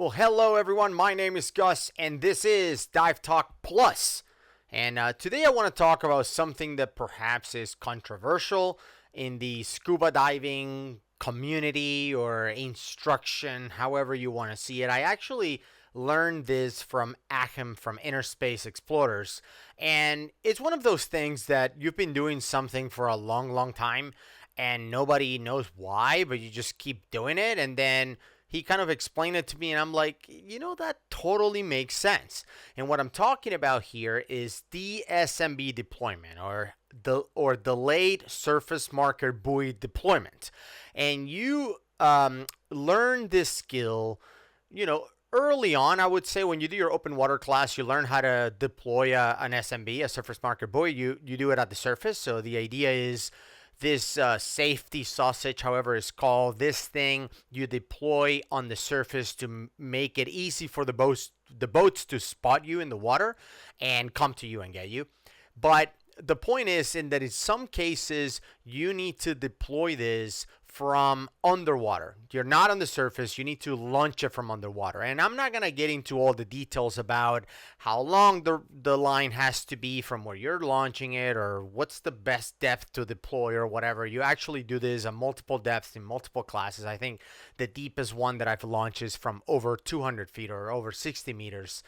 Well, hello everyone. My name is Gus, and this is Dive Talk Plus. And today I want to talk about something that perhaps is controversial in the scuba diving community or instruction, however you want to see it. I actually learned this from Achim from Inner Space Explorers, and it's one of those things that you've been doing something for a long, long time, and nobody knows why, but you just keep doing it, and then he kind of explained it to me, and I'm like, that totally makes sense. And what I'm talking about here is DSMB deployment, or delayed surface marker buoy deployment. And you learn this skill, early on. I would say when you do your open water class, you learn how to deploy an SMB, a surface marker buoy. You do it at the surface. So the idea is this safety sausage, however it's called, this thing you deploy on the surface to make it easy for the boats to spot you in the water and come to you and get you. But the point is that in some cases you need to deploy this from underwater. You're not on the surface. You need to launch it from underwater. And I'm not going to get into all the details about how long the line has to be from where you're launching it, or what's the best depth to deploy, or whatever. You actually do this at multiple depths in multiple classes. I think the deepest one that I've launched is from over 200 feet or over 60 meters,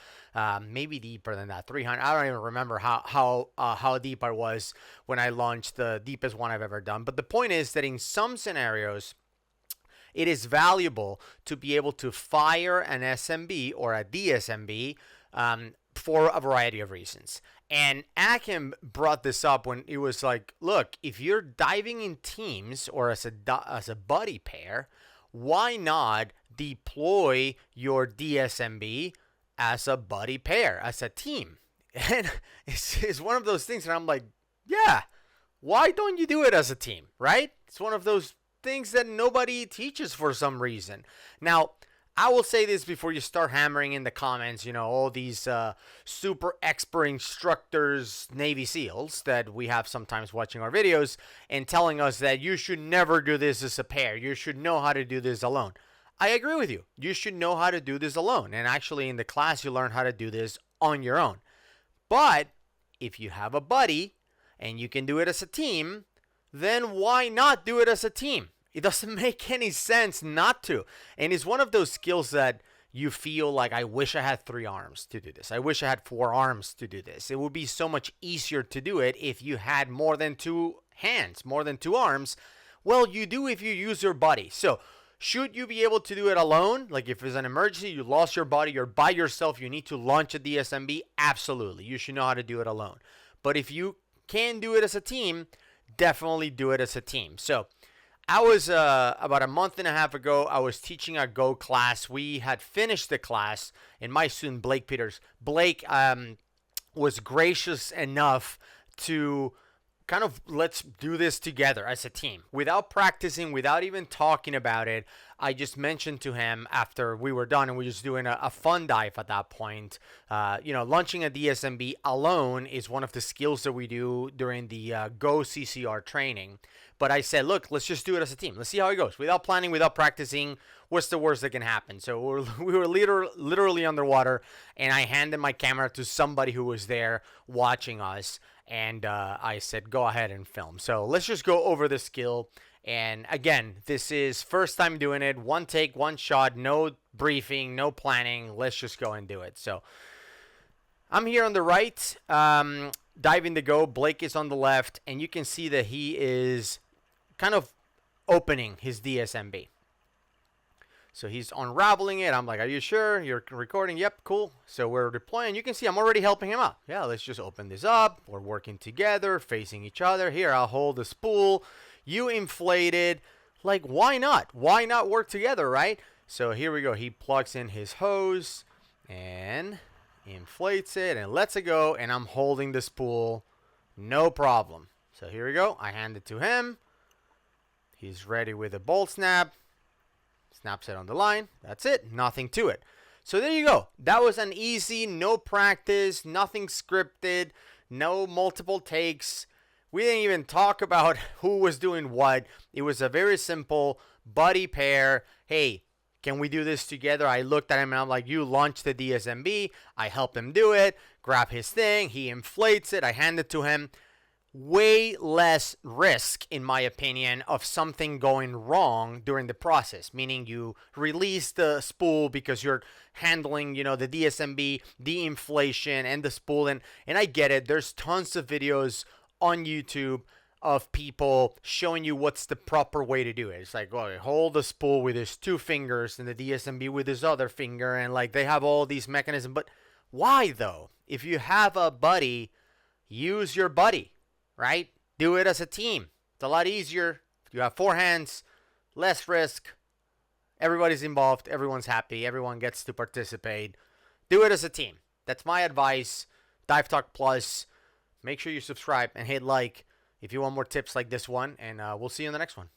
maybe deeper than that, 300. I don't even remember how deep I was when I launched the deepest one I've ever done. But the point is that in some scenarios, it is valuable to be able to fire an SMB or a DSMB for a variety of reasons. And Achim brought this up when he was like, look, if you're diving in teams or as a buddy pair, why not deploy your DSMB as a buddy pair, as a team? And it's one of those things that I'm like, yeah, why don't you do it as a team, right? It's one of those things that nobody teaches for some reason. Now, I will say this before you start hammering in the comments, all these super expert instructors, Navy SEALs that we have sometimes watching our videos and telling us that you should never do this as a pair. You should know how to do this alone. I agree with you. You should know how to do this alone. And actually in the class, you learn how to do this on your own. But if you have a buddy and you can do it as a team, then why not do it as a team? It doesn't make any sense not to. And it's one of those skills that you feel like, I wish I had 3 arms to do this. I wish I had 4 arms to do this. It would be so much easier to do it if you had more than 2 hands, more than 2 arms. Well, you do if you use your buddy. So should you be able to do it alone? Like if there's an emergency, you lost your buddy, you're by yourself, you need to launch a DSMB? Absolutely. You should know how to do it alone. But if you can do it as a team, definitely do it as a team. So I was about a month and a half ago, I was teaching a Go class. We had finished the class, and my student Blake was gracious enough to kind of, let's do this together as a team. Without practicing, without even talking about it, I just mentioned to him after we were done, and we were just doing a fun dive at that point. Launching a DSMB alone is one of the skills that we do during the Go CCR training. But I said, look, let's just do it as a team. Let's see how it goes. Without planning, without practicing, what's the worst that can happen? So we were literally underwater, and I handed my camera to somebody who was there watching us. And I said, go ahead and film. So let's just go over the skill. And again, this is first time doing it. One take, one shot, no briefing, no planning. Let's just go and do it. So I'm here on the right, diving to go. Blake is on the left. And you can see that he is kind of opening his DSMB. So he's unraveling it. I'm like, are you sure? You're recording? Yep, cool. So we're deploying. You can see I'm already helping him out. Yeah, let's just open this up. We're working together, facing each other. Here, I'll hold the spool. You inflate it. Like, why not? Why not work together, right? So here we go. He plugs in his hose and inflates it and lets it go. And I'm holding the spool. No problem. So here we go. I hand it to him. He's ready with a bolt snap. Snaps it on the line. That's it. Nothing to it. So there you go. That was an easy, no practice, nothing scripted, no multiple takes. We didn't even talk about who was doing what. It was a very simple buddy pair. Hey, Can we do this together? I looked at him and I'm like, you launch the DSMB. I help him do it. Grab his thing. He inflates it. I hand it to him. Way less risk, in my opinion, of something going wrong during the process. Meaning you release the spool because you're handling, the DSMB, the inflation, and the spool. And I get it. There's tons of videos on YouTube of people showing you what's the proper way to do it. It's like, well, hold the spool with his 2 fingers and the DSMB with his other finger, and like they have all these mechanisms. But why though? If you have a buddy, use your buddy, right? Do it as a team. It's a lot easier. You have 4 hands, less risk. Everybody's involved. Everyone's happy. Everyone gets to participate. Do it as a team. That's my advice. Dive Talk Plus. Make sure you subscribe and hit like if you want more tips like this one, and we'll see you in the next one.